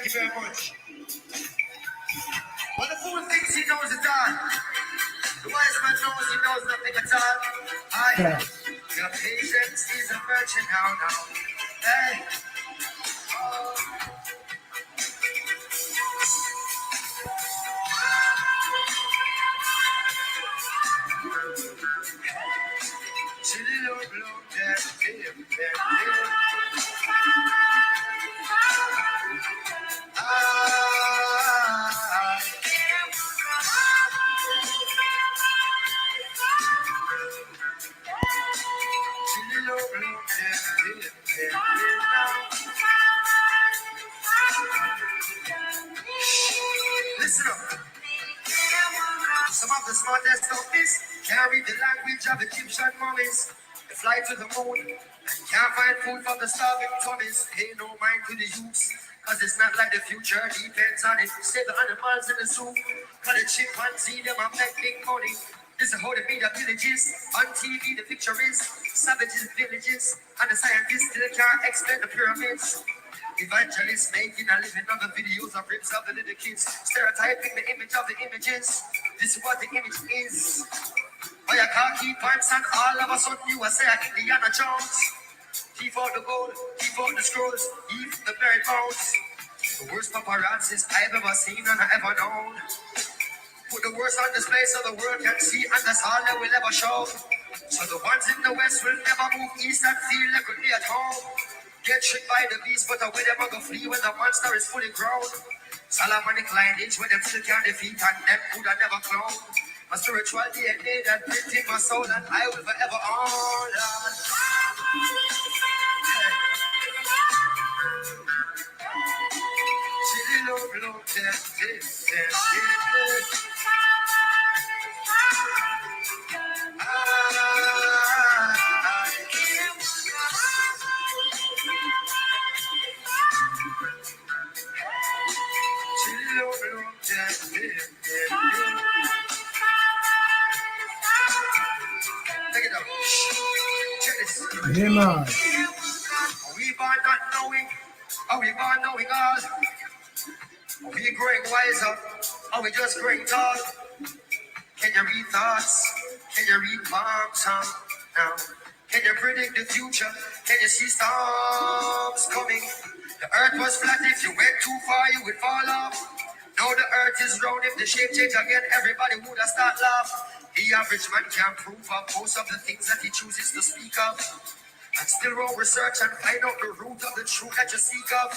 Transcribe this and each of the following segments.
Thank you very much. Well, the fool thinks he knows it all. The wise man knows he knows nothing at all. Your patience is a virtue now. Hey. Listen up. Some of the smartest of this can't read the language of Egyptian mummies. They fly to the moon and can't find food for the starving tummies. Pay no mind to the youths, cause it's not like the future depends on it. Save the animals in the zoo, cause the chimpanzee them are make big money. This is how they meet the villages. On TV the picture is savages villages, and the scientists still can't explain the pyramids. Evangelists making a living on the videos of ribs of the little kids, stereotyping the image of the images. This is what the image is. Oh, you can't keep pipes and all of a sudden you are saying Indiana Jones. Keep out the gold, keep out the scrolls, even the buried bones. The worst paparazzis I've ever seen and I ever known. Put the worst on display so the world can see, and that's all they will ever show. So the ones in the west will never move east and feel like could be at home. Get tricked by the beast, but away them go flee when the monster is fully grown. Solomonic lineage when them still can't defeat and them could have never clone. My spiritual DNA that built in my soul and I will forever honor. Yeah, man. We born not knowing, are we born knowing all? Are we growing wiser, are we just growing tall? Can you read thoughts? Can you read palms now? Can you predict the future? Can you see storms coming? The earth was flat, if you went too far you would fall off. Now the earth is round, if the shape change again everybody would have start laugh. The average man can't prove up most of the things that he chooses to speak of. And still won't research and find out the root of the truth that you seek of.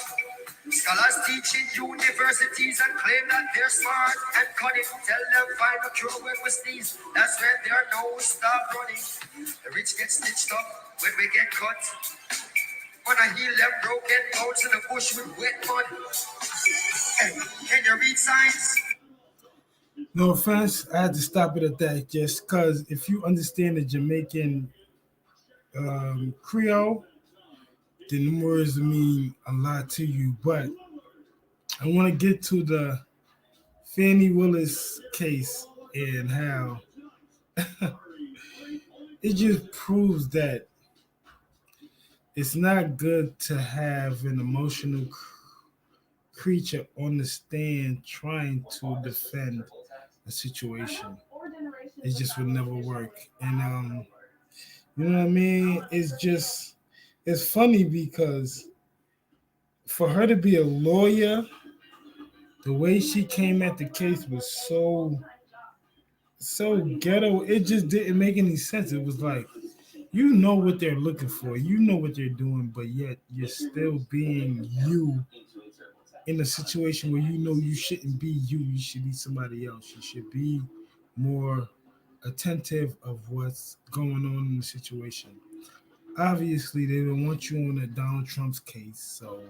Scholars teach in universities and claim that they're smart and cunning. Tell them find a cure when we sneeze. That's when their nose stop running. The rich get stitched up when we get cut. When I heal them broken bones in the bush with wet mud. Hey, can you read signs? No offense, I had to stop it at that just because if you understand the Jamaican Creole, then the words mean a lot to you. But I want to get to the Fani Willis case and how it just proves that it's not good to have an emotional creature on the stand trying to defend a situation. It just would never work. And you know what I mean? It's funny because for her to be a lawyer, the way she came at the case was so ghetto. It just didn't make any sense. It was like you know what they're looking for, you know what they're doing, but yet you're still being you in a situation where you know you shouldn't be you. You should be somebody else. You should be more attentive of what's going on in the situation. Obviously, they don't want you on a Donald Trump's case, so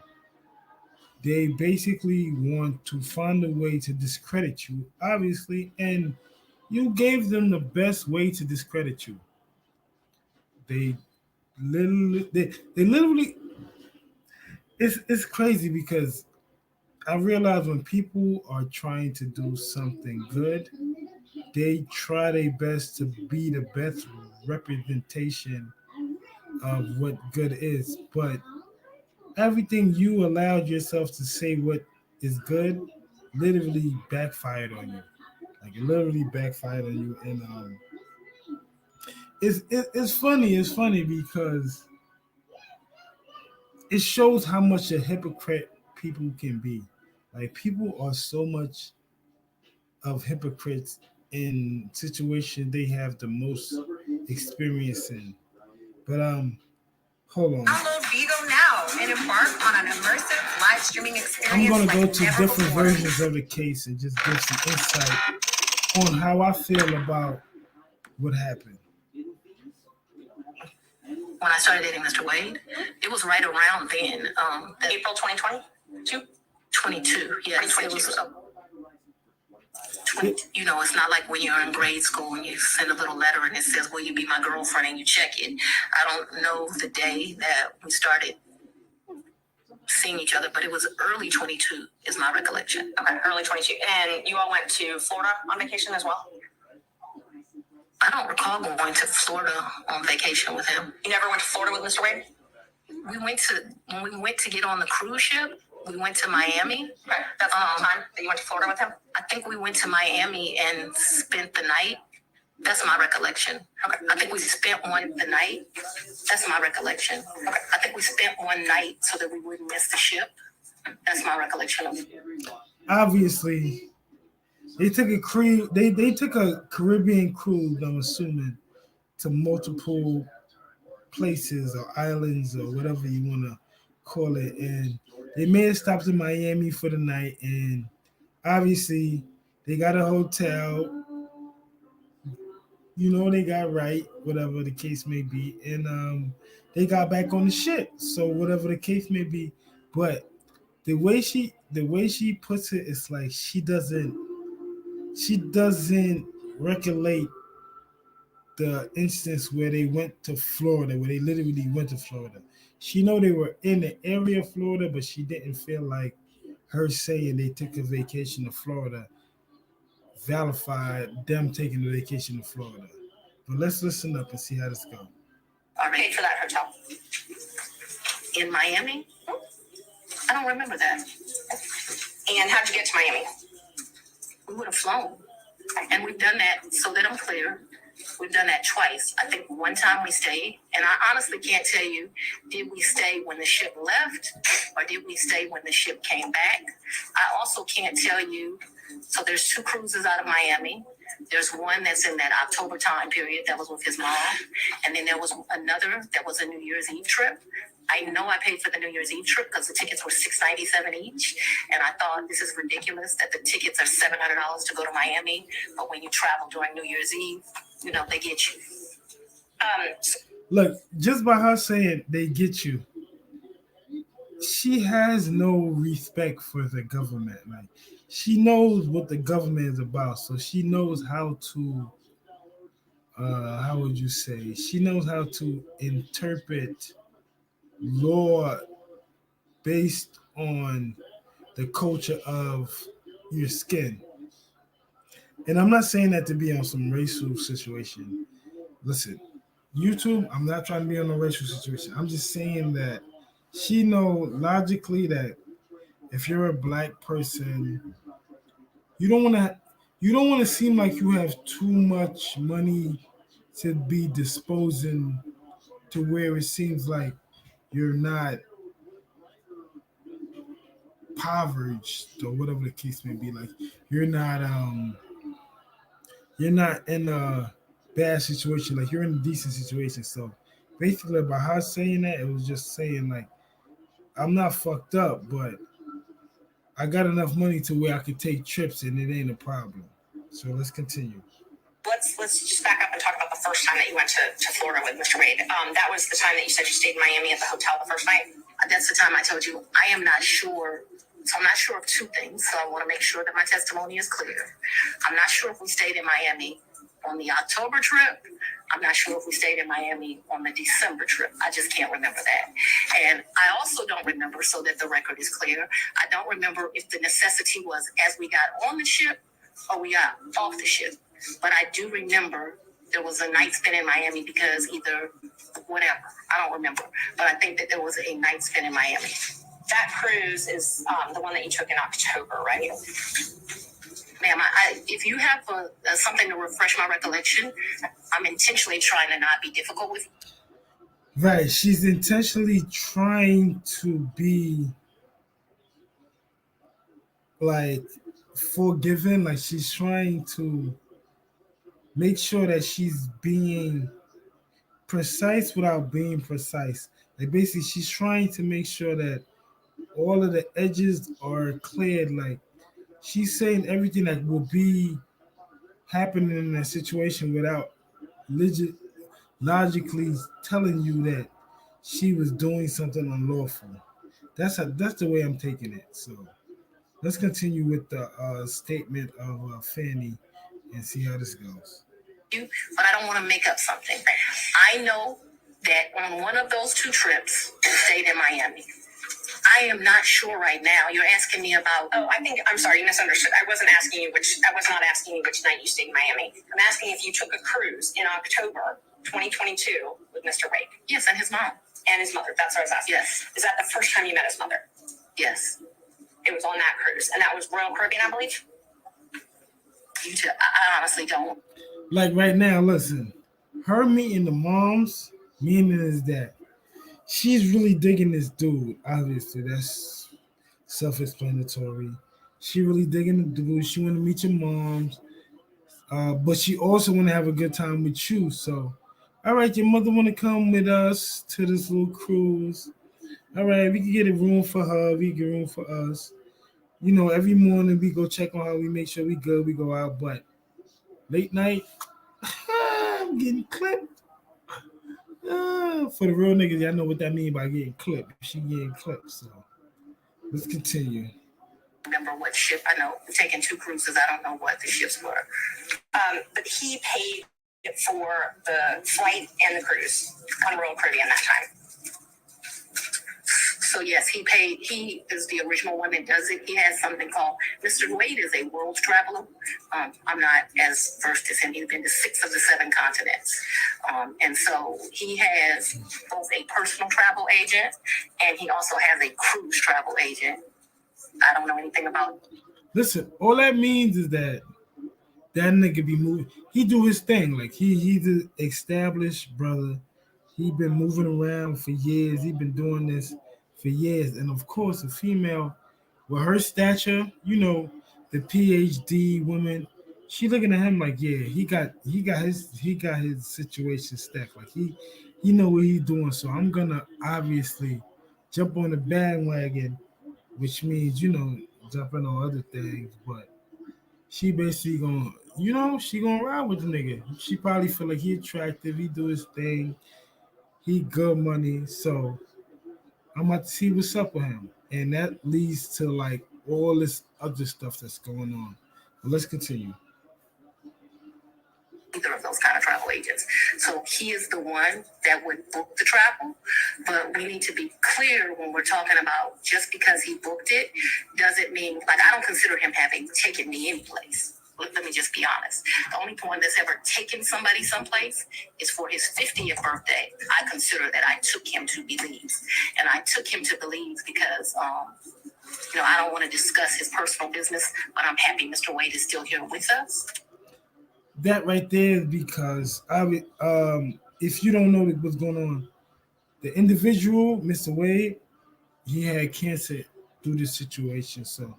they basically want to find a way to discredit you, obviously, and you gave them the best way to discredit you. They literally it's crazy because I realize when people are trying to do something good, they try their best to be the best representation of what good is. But everything you allowed yourself to say what is good literally backfired on you. Like it literally backfired on you, and it's funny. It's funny because it shows how much a hypocrite people can be. Like people are so much of hypocrites in situations they have the most experience in. But hold on. Download Vigo now and embark on an immersive live streaming I'm experience gonna like go to never different before. versions of the case and just give some insight on how I feel about what happened. When I started dating Mr. Wade, it was right around then. April 2022? 22, yes. It was 20, it's not like when you're in grade school and you send a little letter and it says, will you be my girlfriend, and you check it. I don't know the day that we started seeing each other, but it was early 22 is my recollection. Okay, early 22. And you all went to Florida on vacation as well? I don't recall going to Florida on vacation with him. You never went to Florida with Mr. Wade? When we went to get on the cruise ship, we went to Miami. Okay, that's the time that you went to Florida with him? I think we went to Miami and spent the night. That's my recollection. Okay. I think we spent the night. That's my recollection. Okay. I think we spent one night so that we wouldn't miss the ship. That's my recollection of it. Obviously, they took a cruise. They took a Caribbean cruise. I'm assuming to multiple places or islands or whatever you want to call it, and they may have stopped in Miami for the night. And obviously, they got a hotel. They got right, whatever the case may be, and they got back on the ship. So whatever the case may be, but the way she puts it, it's like she doesn't recollect the instance where they went to Florida, where they literally went to Florida. She know they were in the area of Florida, but she didn't feel like her saying they took a vacation to Florida validated them taking a vacation to Florida. But let's listen up and see how this goes. I paid for that hotel. In Miami? I don't remember that. And how'd you get to Miami? We would have flown. And we've done that, so that I'm clear. We've done that twice. I think one time we stayed, and I honestly can't tell you, did we stay when the ship left or did we stay when the ship came back? I also can't tell you. So there's 2 cruises out of Miami. There's one that's in that October time period that was with his mom. And then there was another that was a New Year's Eve trip. I know I paid for the New Year's Eve trip because the tickets were $697 each. And I thought this is ridiculous that the tickets are $700 to go to Miami. But when you travel during New Year's Eve, they get you. Look, just by her saying they get you, she has no respect for the government. Like, she knows what the government is about, so she knows how to how would you say, she knows how to interpret law based on the culture of your skin. And I'm not saying that to be on some racial situation. Listen, YouTube, I'm not trying to be on a racial situation. I'm just saying that she know logically that if you're a black person, you don't want to seem like you have too much money to be disposing to where it seems like you're not impoverished or whatever the case may be. Like you're not in a bad situation, like you're in a decent situation. So basically by her saying that, it was just saying like, I'm not fucked up, but I got enough money to where I could take trips and it ain't a problem. So let's continue. Let's just back up and talk about the first time that you went to Florida with Mr. Wade. That was the time that you said you stayed in Miami at the hotel the first night? That's the time I told you I am not sure. So I'm not sure of 2 things. So I want to make sure that my testimony is clear. I'm not sure if we stayed in Miami on the October trip. I'm not sure if we stayed in Miami on the December trip. I just can't remember that. And I also don't remember, so that the record is clear, I don't remember if the necessity was as we got on the ship or we got off the ship. But I do remember there was a night spent in Miami because either whatever, I don't remember. But I think that there was a night spent in Miami. That cruise is the one that you took in October, right? Ma'am, if you have something to refresh my recollection, I'm intentionally trying to not be difficult with you. Right. She's intentionally trying to be like forgiving. Like she's trying to make sure that she's being precise without being precise. Like basically, she's trying to make sure that all of the edges are cleared. Like she's saying everything that will be happening in that situation without logically telling you that she was doing something unlawful. That's the way I'm taking it. So let's continue with the statement of Fanny and see how this goes. But I don't want to make up something. I know that on one of those 2 trips, you stayed in Miami. I am not sure right now. You're asking me about. Oh, I'm sorry, you misunderstood. I was not asking you which night you stayed in Miami. I'm asking if you took a cruise in October 2022 with Mr. Wade. Yes, and his mom. And his mother. That's what I was asking. Yes. Is that the first time you met his mother? Yes. It was on that cruise. And that was Royal Caribbean, I believe? I honestly don't. Like right now, listen. Her meeting the moms, meaning is that she's really digging this dude. Obviously, that's self-explanatory. She really digging the dude. She want to meet your moms, but she also want to have a good time with you. So, all right, your mother want to come with us to this little cruise. All right, we can get a room for her. We get a room for us. You know, every morning we go check on her. We make sure we good. We go out, but late night, I'm getting clipped. For the real niggas, y'all know what that mean by getting clipped. She getting clipped. So let's continue. Remember what ship? I know I'm taking 2 cruises. I don't know what the ships were. But he paid for the flight and the cruise on Royal Caribbean that time. So yes, he paid. He is the original one that does it. He has something called Mr. Wade is a world traveler. I'm not as versed as him. He's been to 6 of the 7 continents. And so he has both a personal travel agent and he also has a cruise travel agent. I don't know anything about. Listen, all that means is that nigga be moving. He do his thing. Like he's the established brother. He been moving around for years. He been doing this for years. And of course, a female with her stature, you know, the PhD woman, she looking at him like, yeah, he got his situation stacked. Like he know what he's doing. So I'm gonna obviously jump on the bandwagon, which means, you know, jumping on other things, but she basically gonna, you know, she gonna ride with the nigga. She probably feel like he attractive, he do his thing, he good money. So I'm about to see what's up with him. And that leads to like all this other stuff that's going on. But let's continue. Either of those kind of travel agents. So he is the one that would book the travel. But we need to be clear when we're talking about just because he booked it doesn't mean, like, I don't consider him having taken me any place. Let me just be honest. The only one that's ever taken somebody someplace is for his 50th birthday. I consider that I took him to Belize. And I took him to Belize because, you know, I don't want to discuss his personal business, but I'm happy Mr. Wade is still here with us. That right there is because if you don't know what's going on, the individual, Mr. Wade, he had cancer through this situation. So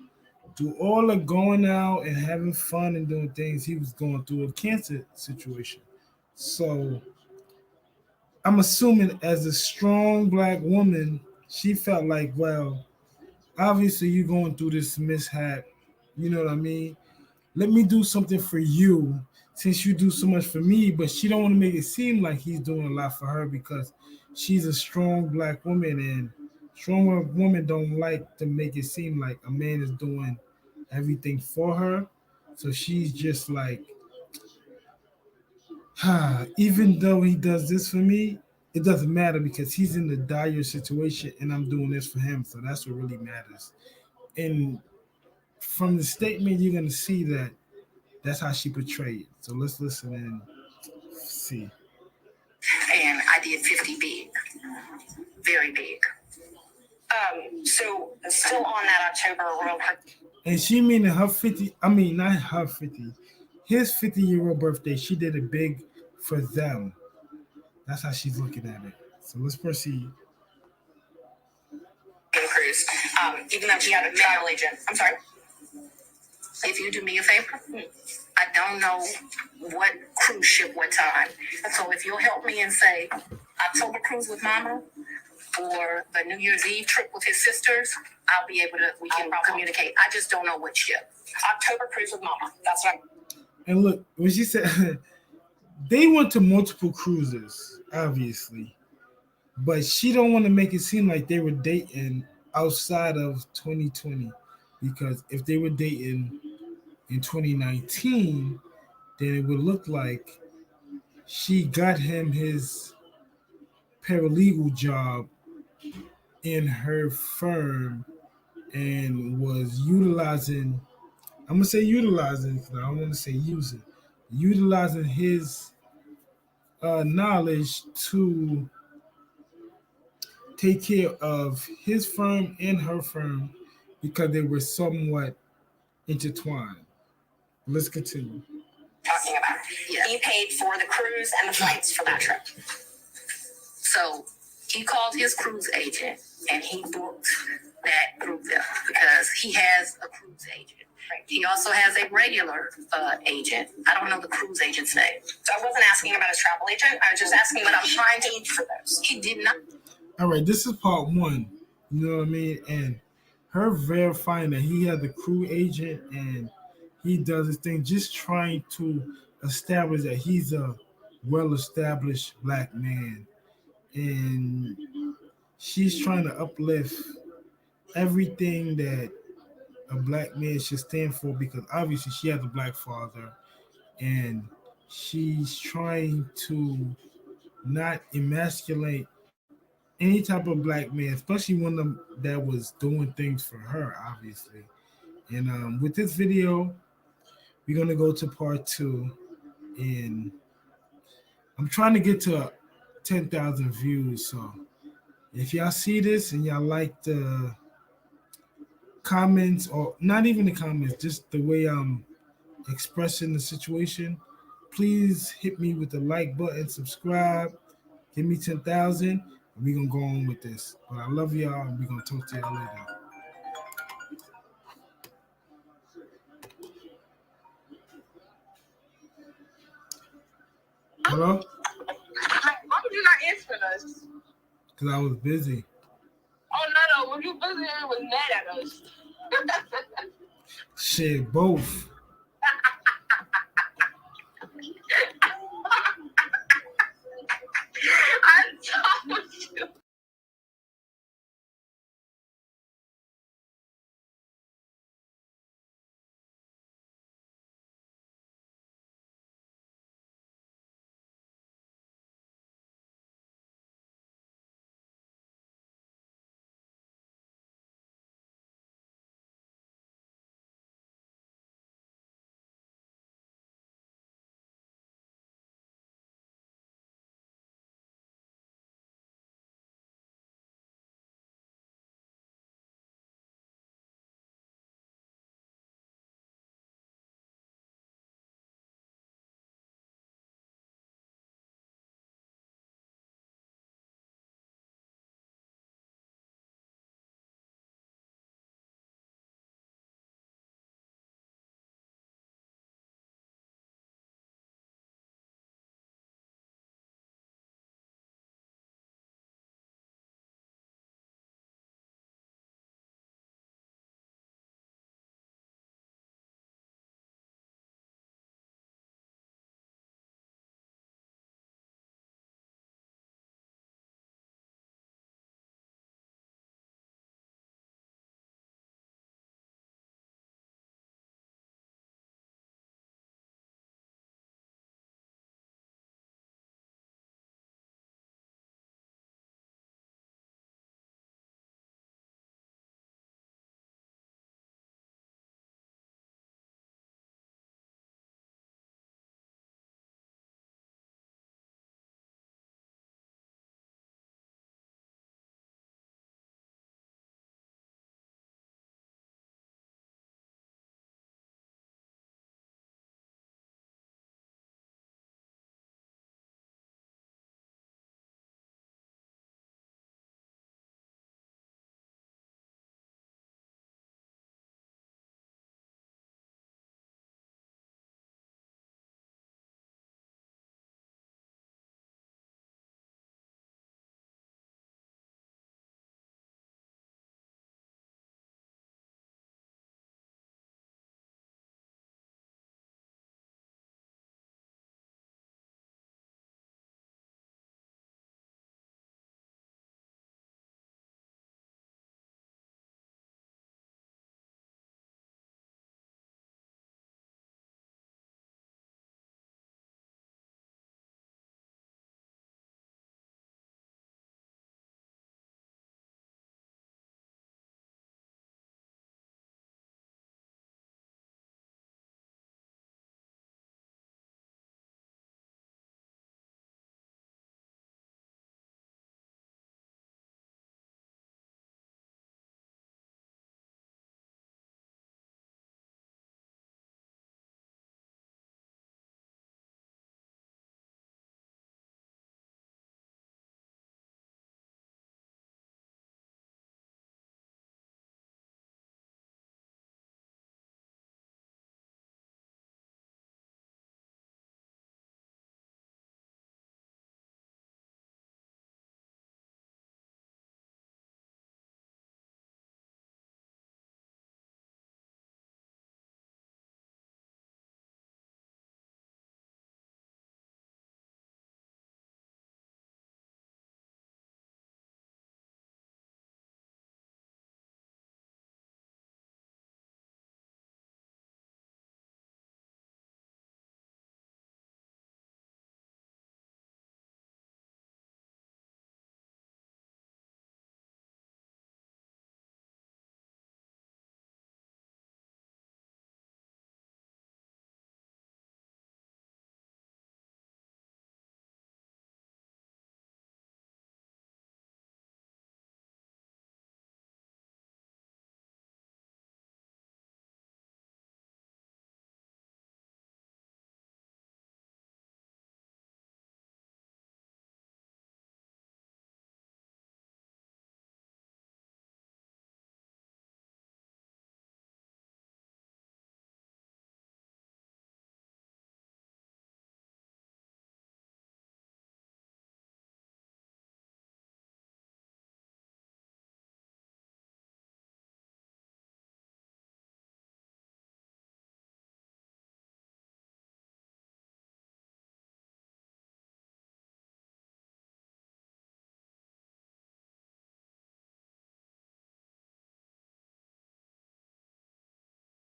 through all the going out and having fun and doing things, he was going through a cancer situation. So I'm assuming as a strong black woman, she felt like, well, obviously you're going through this mishap. You know what I mean? Let me do something for you since you do so much for me. But she don't want to make it seem like he's doing a lot for her because she's a strong black woman, and strong women don't like to make it seem like a man is doing everything for her. So she's just like, even though he does this for me, it doesn't matter because he's in the dire situation and I'm doing this for him. So that's what really matters. And from the statement, you're gonna see that that's how she portrayed it. So let's listen and see. And I did 50 big, very big. So still on that October Royal birthday. And she meaning her 50, I mean, not her 50, his 50-year-old birthday, she did it big for them. That's how she's looking at it. So let's proceed. Cruise, even though she had a travel agent. I'm sorry. If you do me a favor, I don't know what cruise ship, what time. So if you'll help me and say October cruise with Mama or the New Year's Eve trip with his sisters, I'll be able to, we can communicate. I just don't know what ship. October cruise with Mama. That's what And look, when she said they went to multiple cruises, obviously, but she don't want to make it seem like they were dating outside of 2020, because if they were dating in 2019, then it would look like she got him his paralegal job in her firm and was utilizing, I'm gonna say utilizing because I don't want to say using, utilizing his knowledge to take care of his firm and her firm because they were somewhat intertwined. Let's continue. talking about. Yeah. He paid for the cruise and the flights for that trip. So he called his cruise agent and he booked that through them because he has a cruise agent. He also has a regular agent. I don't know the cruise agent's name. So I wasn't asking about his travel agent. I was just asking what I'm trying to eat for those. He did not. All right, this is part one. You know what I mean? And her verifying that he had the crew agent and he does his thing, just trying to establish that he's a well-established black man. And she's trying to uplift everything that a black man should stand for, because obviously she has a black father and she's trying to not emasculate any type of black man, especially one that was doing things for her, obviously. And with this video, we're going to go to part two. And I'm trying to get to 10,000 views. So if y'all see this and y'all like the comments, or not even the comments, just the way I'm expressing the situation, please hit me with the like button, subscribe, give me 10,000, and we're going to go on with this. But I love y'all, and we're going to talk to y'all later. Hello? Why would you not answer us? Because I was busy. Oh, no. When you busy, it was mad at us. Shit, both.